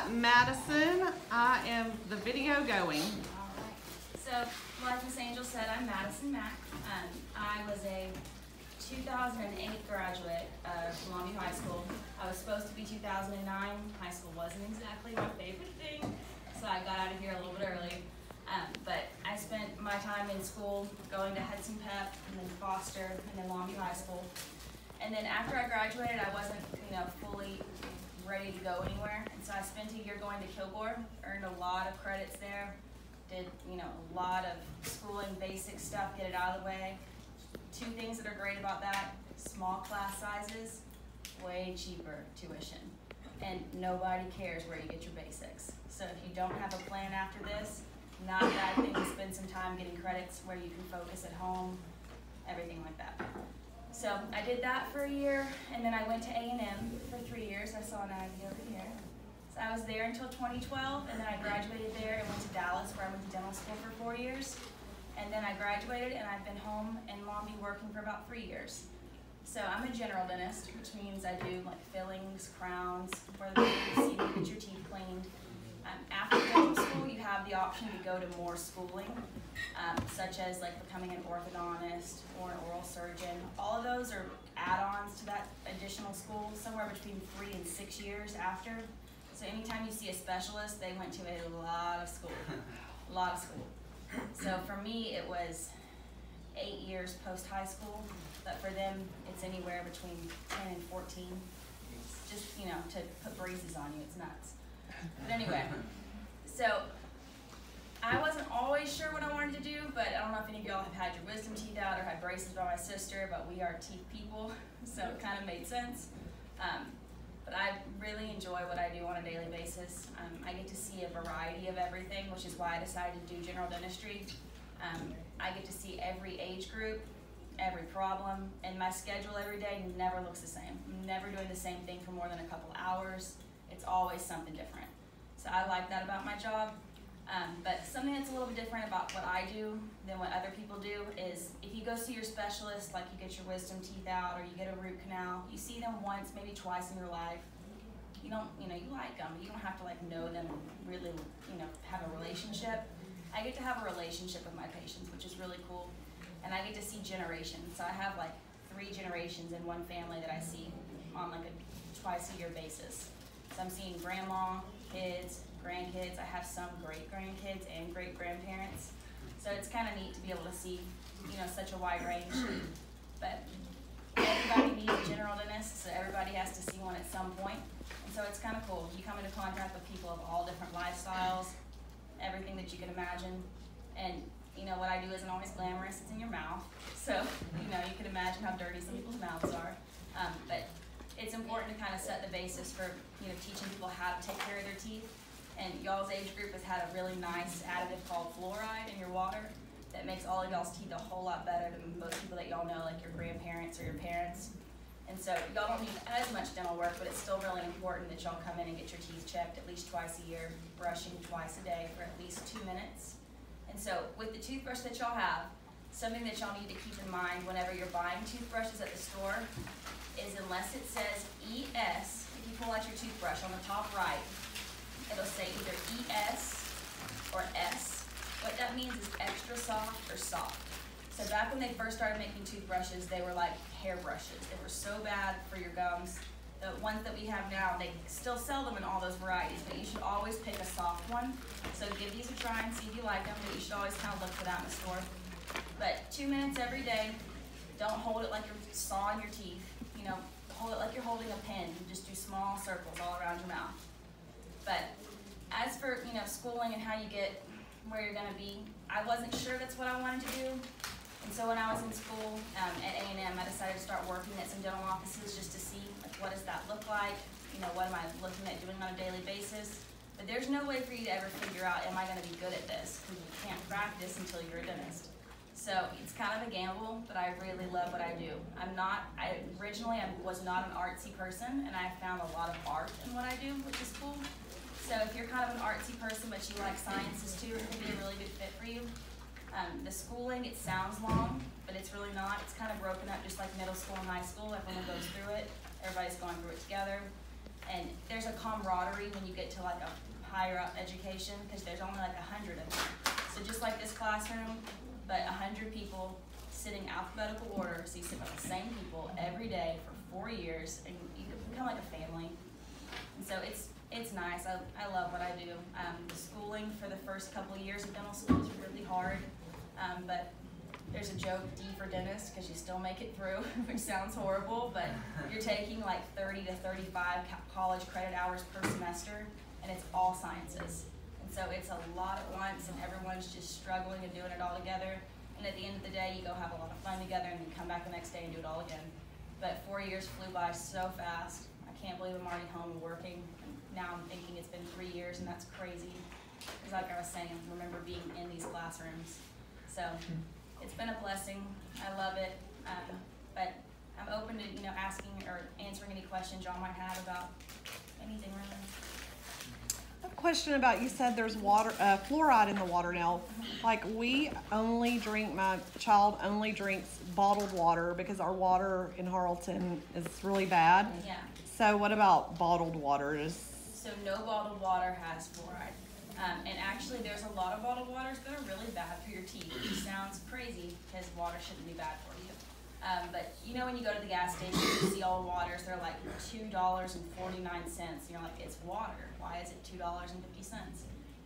right, Madison, I am the video going. All right. So, like Miss Angel said, I'm Madison Mack. I was a 2008 graduate of Columbia High School. I was supposed to be 2009. High school wasn't exactly my favorite thing, so I got out of here a little bit early. But I spent my time in school going to Hudson Pep and then Foster and then Longview High School. And then after I graduated, I wasn't, fully ready to go anywhere. And so I spent a year going to Kilgore, earned a lot of credits there, did, a lot of schooling, basic stuff, get it out of the way. Two things that are great about that: small class sizes, way cheaper tuition, and nobody cares where you get your basics. So if you don't have a plan after this, not a bad thing to spend some time getting credits where you can focus at home, everything like that. So I did that for a year, and then I went to A&M for 3 years. I saw an Ivy over here. So I was there until 2012, and then I graduated there and went to Dallas, where I went to dental school for 4 years. And then I graduated, and I've been home in Longview working for about 3 years. So I'm a general dentist, which means I do like fillings, crowns, where you see you get your teeth cleaned. After dental school, you have the option to go to more schooling, such as like becoming an orthodontist or an oral surgeon. All of those are add-ons to that additional school, somewhere between 3 and 6 years after. So anytime you see a specialist, they went to a lot of school, a lot of school. So for me, it was 8 years post-high school, but for them, it's anywhere between 10 and 14. It's just, to put braces on you, it's nuts. But anyway, so I wasn't always sure what I wanted to do, but I don't know if any of y'all have had your wisdom teeth out or had braces by my sister, but we are teeth people, so it kind of made sense. But I really enjoy what I do on a daily basis. I get to see a variety of everything, which is why I decided to do general dentistry. I get to see every age group, every problem, and my schedule every day never looks the same. I'm never doing the same thing for more than a couple hours. It's always something different. So I like that about my job. But something that's a little bit different about what I do than what other people do is if you go see your specialist, like you get your wisdom teeth out or you get a root canal, you see them once, maybe twice in your life. You don't, you like them. You don't have to know them and really, have a relationship. I get to have a relationship with my patients, which is really cool. And I get to see generations. So I have 3 generations in one family that I see on a twice-a-year basis. So I'm seeing grandma, kids, grandkids. I have some great-grandkids and great-grandparents. So it's kind of neat to be able to see, such a wide range. But everybody needs a general dentist, so everybody has to see one at some point. And so it's kind of cool. You come into contact with people of all different lifestyles, everything that you can imagine. And, what I do isn't always glamorous. It's in your mouth. So, you can imagine how dirty some people's mouths are. But it's important to kind of set the basis for, teaching people how to take care of their teeth. And y'all's age group has had a really nice additive called fluoride in your water that makes all of y'all's teeth a whole lot better than most people that y'all know, like your grandparents or your parents. And so y'all don't need as much dental work, but it's still really important that y'all come in and get your teeth checked at least twice a year, brushing twice a day for at least 2 minutes. And so with the toothbrush that y'all have, something that y'all need to keep in mind whenever you're buying toothbrushes at the store is unless it says ES, if you pull out your toothbrush on the top right, it'll say either ES or S. What that means is extra soft or soft. So back when they first started making toothbrushes, they were like hair brushes. They were so bad for your gums. The ones that we have now, they still sell them in all those varieties, but you should always pick a soft one. So give these a try and see if you like them, but you should always kind of look for that in the store. But 2 minutes every day. Don't hold it like you're sawing your teeth. Hold it like you're holding a pen. Just do small circles all around your mouth. But as for, schooling and how you get where you're going to be, I wasn't sure that's what I wanted to do. And so when I was in school at A&M, I decided to start working at some dental offices just to see, what does that look like? What am I looking at doing on a daily basis? But there's no way for you to ever figure out, am I going to be good at this? Because you can't practice until you're a dentist. So it's kind of a gamble, but I really love what I do. Originally I was not an artsy person, and I found a lot of art in what I do, which is cool. So if you're kind of an artsy person, but you like sciences too, it could be a really good fit for you. The schooling, it sounds long, but it's really not. It's kind of broken up just like middle school and high school. Everyone goes through it. Everybody's going through it together. And there's a camaraderie when you get to like a higher up education, because there's only like 100 of them. So just like this classroom, but 100 people sitting alphabetical order, so you sit with the same people every day for 4 years, and you become like a family. And so it's nice. I love what I do. The schooling for the first couple of years of dental school is really hard, but there's a joke, D for dentist, because you still make it through, which sounds horrible, but you're taking like 30 to 35 college credit hours per semester, and it's all sciences. And so it's a lot at once, and everyone's just struggling and doing it all together. And at the end of the day, you go have a lot of fun together, and then come back the next day and do it all again. But 4 years flew by so fast. I can't believe I'm already home and working. And now I'm thinking it's been 3 years, and that's crazy. Because like I was saying, I remember being in these classrooms. So it's been a blessing. I love it. But I'm open to asking or answering any questions y'all might have about anything really. I have a question about, you said there's water, fluoride in the water now. Like my child only drinks bottled water because our water in Harleton is really bad. Yeah. So what about bottled water? So no bottled water has fluoride. And actually there's a lot of bottled waters that are really bad for your teeth, which sounds crazy because water shouldn't be bad for you. But when you go to the gas station, you see all the waters, they're like $2.49. You're like, it's water. Why is it $2.50?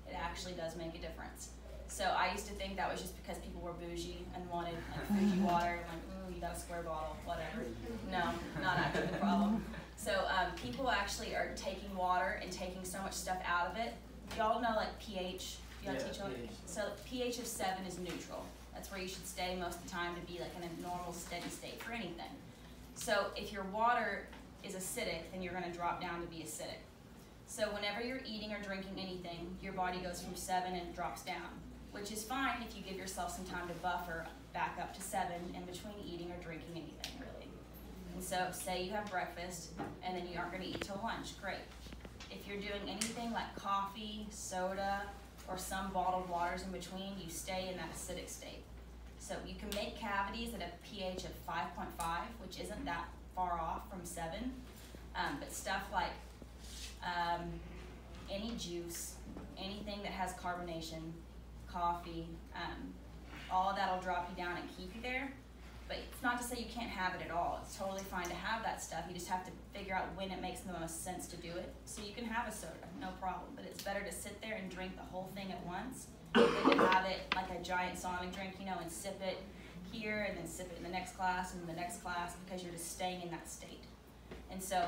It actually does make a difference. So I used to think that was just because people were bougie and wanted like Fuji water, like, ooh, you got a square bottle, whatever. No, not actually the problem. So people actually are taking water and taking so much stuff out of it. Y'all know like pH? Y'all teach y'all? So pH of 7 is neutral. That's where you should stay most of the time to be like in a normal steady state for anything. So if your water is acidic, then you're gonna drop down to be acidic. So whenever you're eating or drinking anything, your body goes from 7 and drops down, which is fine if you give yourself some time to buffer back up to 7 in between eating or drinking anything, really. And so say you have breakfast and then you aren't gonna eat till lunch, great. If you're doing anything like coffee, soda, or some bottled waters in between, you stay in that acidic state. So you can make cavities at a pH of 5.5, which isn't that far off from 7. But stuff like any juice, anything that has carbonation, coffee, all of that will drop you down and keep you there. But it's not to say you can't have it at all. It's totally fine to have that stuff. You just have to figure out when it makes the most sense to do it. So you can have a soda, no problem. But it's better to sit there and drink the whole thing at once than to have it like a giant Sonic drink, and sip it here and then sip it in the next class and the next class, because you're just staying in that state. And so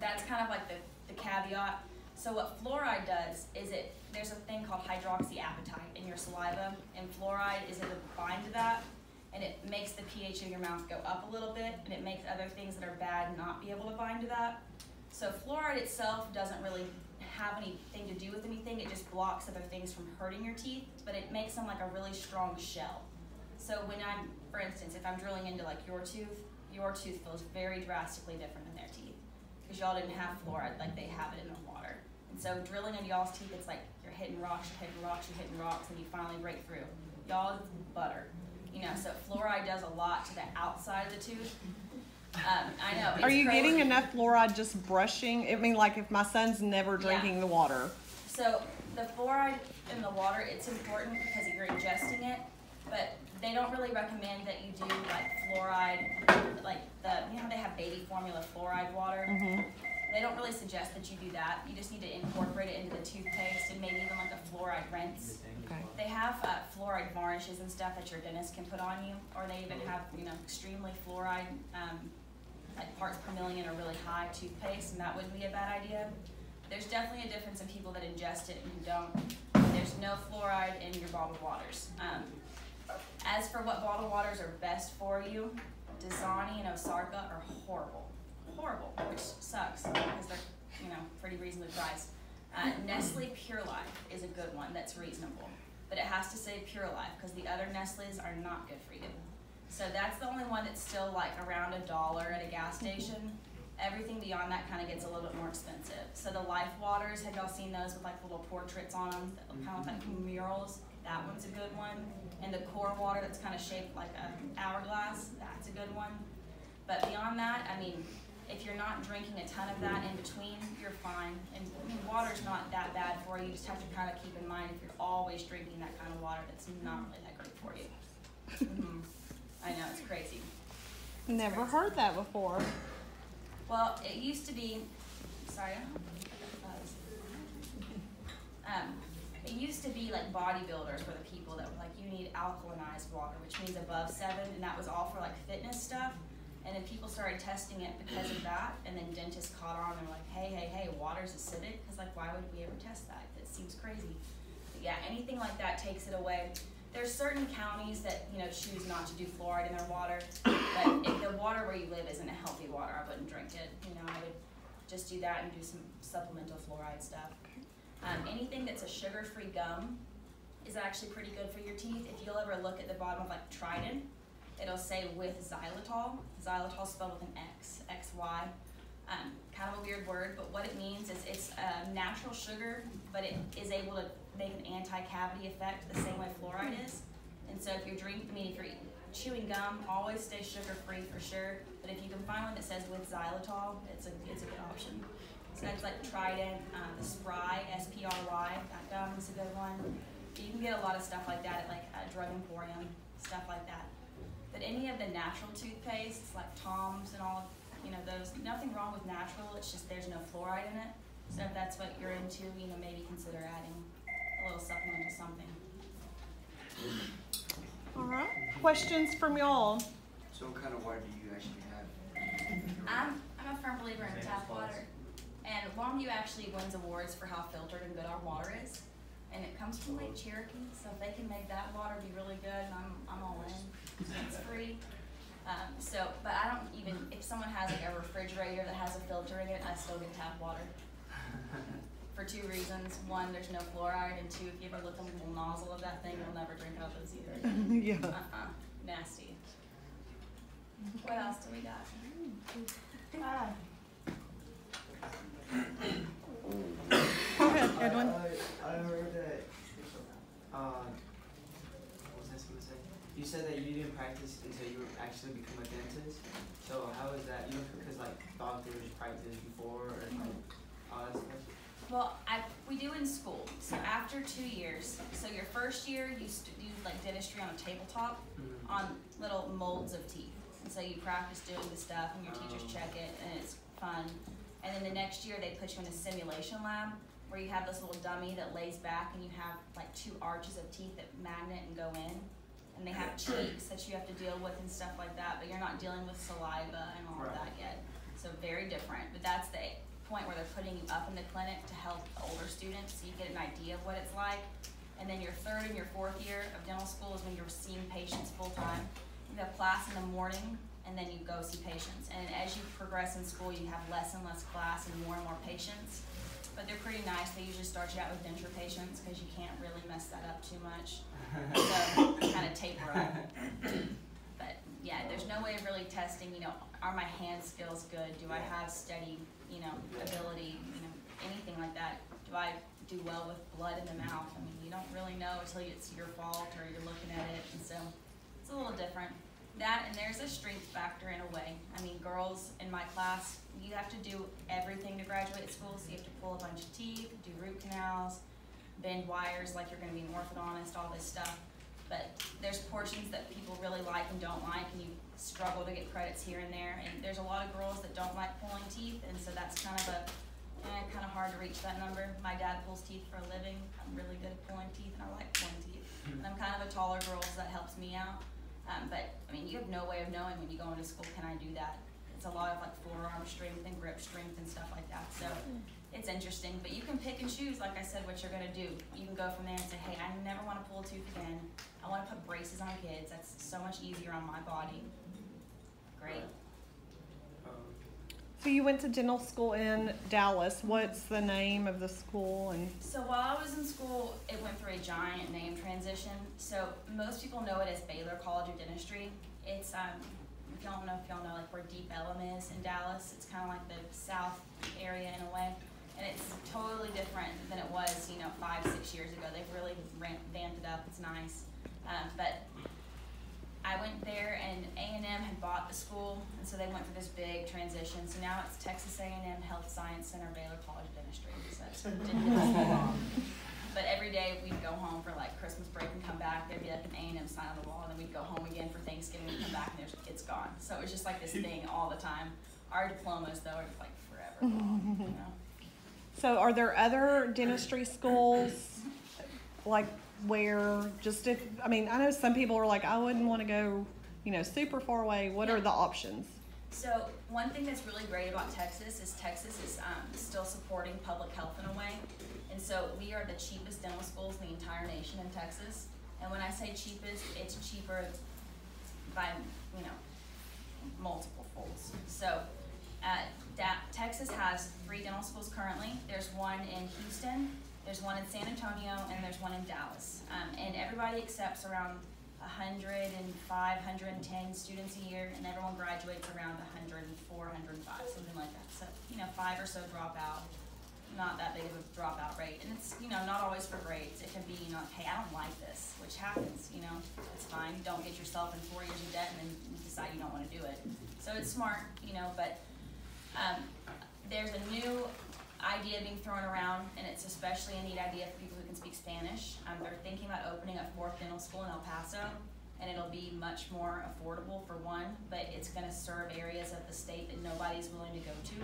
that's kind of like the caveat. So what fluoride does is there's a thing called hydroxyapatite in your saliva, and fluoride is able to bind to that, and it makes the pH of your mouth go up a little bit, and it makes other things that are bad not be able to bind to that. So fluoride itself doesn't really have anything to do with anything. It just blocks other things from hurting your teeth, but it makes them like a really strong shell. So when for instance, if I'm drilling into like your tooth feels very drastically different than their teeth, because y'all didn't have fluoride like they have it in the water. And so drilling into y'all's teeth, it's like you're hitting rocks, and you finally break through. Y'all is butter. So fluoride does a lot to the outside of the tooth. I know. Are you getting enough fluoride just brushing? I mean, like if my son's never drinking the water. So the fluoride in the water, it's important because you're ingesting it, but they don't really recommend that you do like fluoride, like how they have baby formula fluoride water. Mm-hmm. They don't really suggest that you do that. You just need to incorporate it into the toothpaste and maybe even like a fluoride rinse. Okay. They have fluoride varnishes and stuff that your dentist can put on you, or they even have extremely fluoride, like parts per million or really high toothpaste, and that wouldn't be a bad idea. There's definitely a difference in people that ingest it and who don't. There's no fluoride in your bottled waters. As for what bottled waters are best for you, Dasani and Osarka are horrible, which sucks because they're pretty reasonably priced. Nestle Pure Life is a good one that's reasonable, but it has to say Pure Life because the other Nestle's are not good for you. So that's the only one that's still like around $1 at a gas station. Everything beyond that kind of gets a little bit more expensive. So the Life Waters, have y'all seen those with like little portraits on them, kind of like murals? That one's a good one. And the Core Water that's kind of shaped like an hourglass, that's a good one. But beyond that, I mean, if you're not drinking a ton of that in between, you're fine. And I mean, water's not that bad for you. You just have to kind of keep in mind if you're always drinking that kind of water, it's not really that great for you. I know, it's crazy. Never heard that before. Well, it used to be, sorry, it used to be like bodybuilders were the people that were like, you need alkalinized water, which means above 7, and that was all for like fitness stuff. And then people started testing it because of that, and then dentists caught on and were like, hey, water's acidic, because like, why would we ever test that? It seems crazy. But yeah, anything like that takes it away. There's certain counties that, you know, choose not to do fluoride in their water, but if the water where you live isn't a healthy water, I wouldn't drink it. You know, I would just do that and do some supplemental fluoride stuff. Anything that's a sugar-free gum is actually pretty good for your teeth. If you'll ever look at the bottom of like Trident, it'll say with xylitol. Xylitol spelled with an X, X-Y. Kind of a weird word, but what it means is it's a natural sugar, but it is able to make an anti-cavity effect the same way fluoride is. And so if you're if you're chewing gum, always stay sugar-free for sure. But if you can find one that says with xylitol, it's a good option. So that's like Trident, the Spry, S-P-R-Y, that gum is a good one. You can get a lot of stuff like that at like a drug emporium, stuff like that. But any of the natural toothpastes, like Tom's and all, you know, those, nothing wrong with natural, it's just there's no fluoride in it. So if that's what you're into, you know, maybe consider adding a little supplement to something. All right, questions from y'all? So what kind of water do you actually have? I'm a firm believer in tap water. And Longview actually wins awards for how filtered and good our water is. And it comes from Lake Cherokee, so if they can make that water be really good, I'm all in. It's free. But I don't even, if someone has like a refrigerator that has a filter in it, I still get tap water. For 2 reasons. 1, there's no fluoride, and 2, if you ever look at the little nozzle of that thing, you'll never drink out of those either. Yeah. Nasty. What else do we got? Go ahead, Edwin. I heard that, what was I supposed to say? You said that you didn't practice until you actually become a dentist. So how is that? You know, because like doctors practice before or like all that stuff? Well, we do in school. So after 2 years, so your first year you do like dentistry on a tabletop on little molds of teeth. And so you practice doing the stuff and your teachers check it and it's fun. And then the next year they put you in a simulation lab where you have this little dummy that lays back and you have like 2 arches of teeth that magnet and go in. And they have cheeks that you have to deal with and stuff like that, but you're not dealing with saliva and all of that yet. So very different, but that's the point where they're putting you up in the clinic to help older students so you get an idea of what it's like. And then your 3rd and your 4th year of dental school is when you're seeing patients full time. You have class in the morning and then you go see patients. And as you progress in school, you have less and less class and more patients. But they're pretty nice. They usually start you out with denture patients because you can't really mess that up too much. So kind of taper up. But yeah, there's no way of really testing, you know, are my hand skills good? Do I have steady, you know, ability, you know, anything like that? Do I do well with blood in the mouth? I mean, you don't really know until it's your fault or you're looking at it. And so it's a little different. That, and there's a strength factor in a way. I mean, girls in my class, you have to do everything to graduate school. So you have to pull a bunch of teeth, do root canals, bend wires like you're going to be an orthodontist, all this stuff. But there's portions that people really like and don't like, and you struggle to get credits here and there. And there's a lot of girls that don't like pulling teeth, and so that's kind of kind of hard to reach that number. My dad pulls teeth for a living. I'm really good at pulling teeth, and I like pulling teeth. And I'm kind of a taller girl, so that helps me out. But I mean, you have no way of knowing when you go into school, can I do that? It's a lot of like forearm strength and grip strength and stuff like that. So it's interesting, but you can pick and choose, like I said, what you're gonna do. You can go from there and say, hey, I never wanna pull a tooth again. I wanna put braces on kids. That's so much easier on my body. Great. So you went to dental school in Dallas. What's the name of the school? And so while I was in school, it went through a giant name transition. So most people know it as Baylor College of Dentistry. It's if y'all know like where Deep Ellum is in Dallas. It's kind of like the south area in a way, and it's totally different than it was, you know, 5-6 years ago. They've really vamped it up. It's nice, but I went there, and A&M had bought the school, and so they went through this big transition. So now it's Texas A&M Health Science Center, Baylor College of Dentistry. So it's ridiculous. But every day we'd go home for like Christmas break and come back. There'd be like an A&M sign on the wall, and then we'd go home again for Thanksgiving and come back, and it's gone. So it was just like this thing all the time. Our diplomas, though, are like forever long, you know. So are there other dentistry schools, like where just if, I mean, I know some people are like, I wouldn't want to go, you know, super far away. What are the options? So one thing that's really great about Texas is still supporting public health in a way. And so we are the cheapest dental schools in the entire nation in Texas. And when I say cheapest, it's cheaper by, you know, multiple folds. So Texas has 3 dental schools currently. There's one in Houston, there's one in San Antonio, and there's one in Dallas. And everybody accepts around 105, 110 students a year, and everyone graduates around 104, 105, something like that. So, you know, 5 or so drop out. Not that big of a dropout rate. And it's, you know, not always for grades. It can be, you know, hey, I don't like this, which happens, you know. It's fine. You don't get yourself in 4 years of debt and then you decide you don't want to do it. So it's smart, you know, but there's a new idea being thrown around, and it's especially a neat idea for people who can speak Spanish. They're thinking about opening a 4th dental school in El Paso, and it'll be much more affordable for one, but it's going to serve areas of the state that nobody's willing to go to.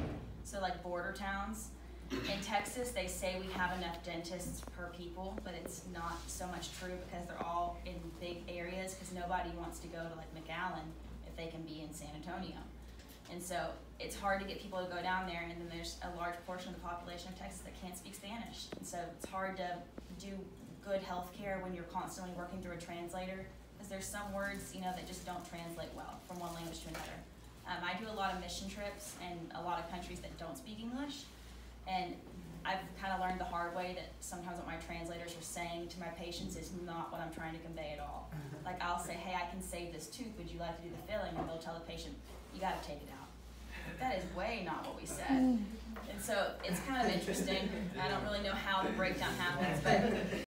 So like border towns. In Texas, they say we have enough dentists per people, but it's not so much true because they're all in big areas, because nobody wants to go to like McAllen if they can be in San Antonio. And so it's hard to get people to go down there, and then there's a large portion of the population of Texas that can't speak Spanish. And so it's hard to do good health care when you're constantly working through a translator, because there's some words, you know, that just don't translate well from one language to another. I do a lot of mission trips in a lot of countries that don't speak English, and I've kind of learned the hard way that sometimes what my translators are saying to my patients is not what I'm trying to convey at all. Like I'll say, hey, I can save this tooth, would you like to do the filling? And they'll tell the patient, you gotta take it out. That is way not what we said. And so it's kind of interesting. I don't really know how the breakdown happens, but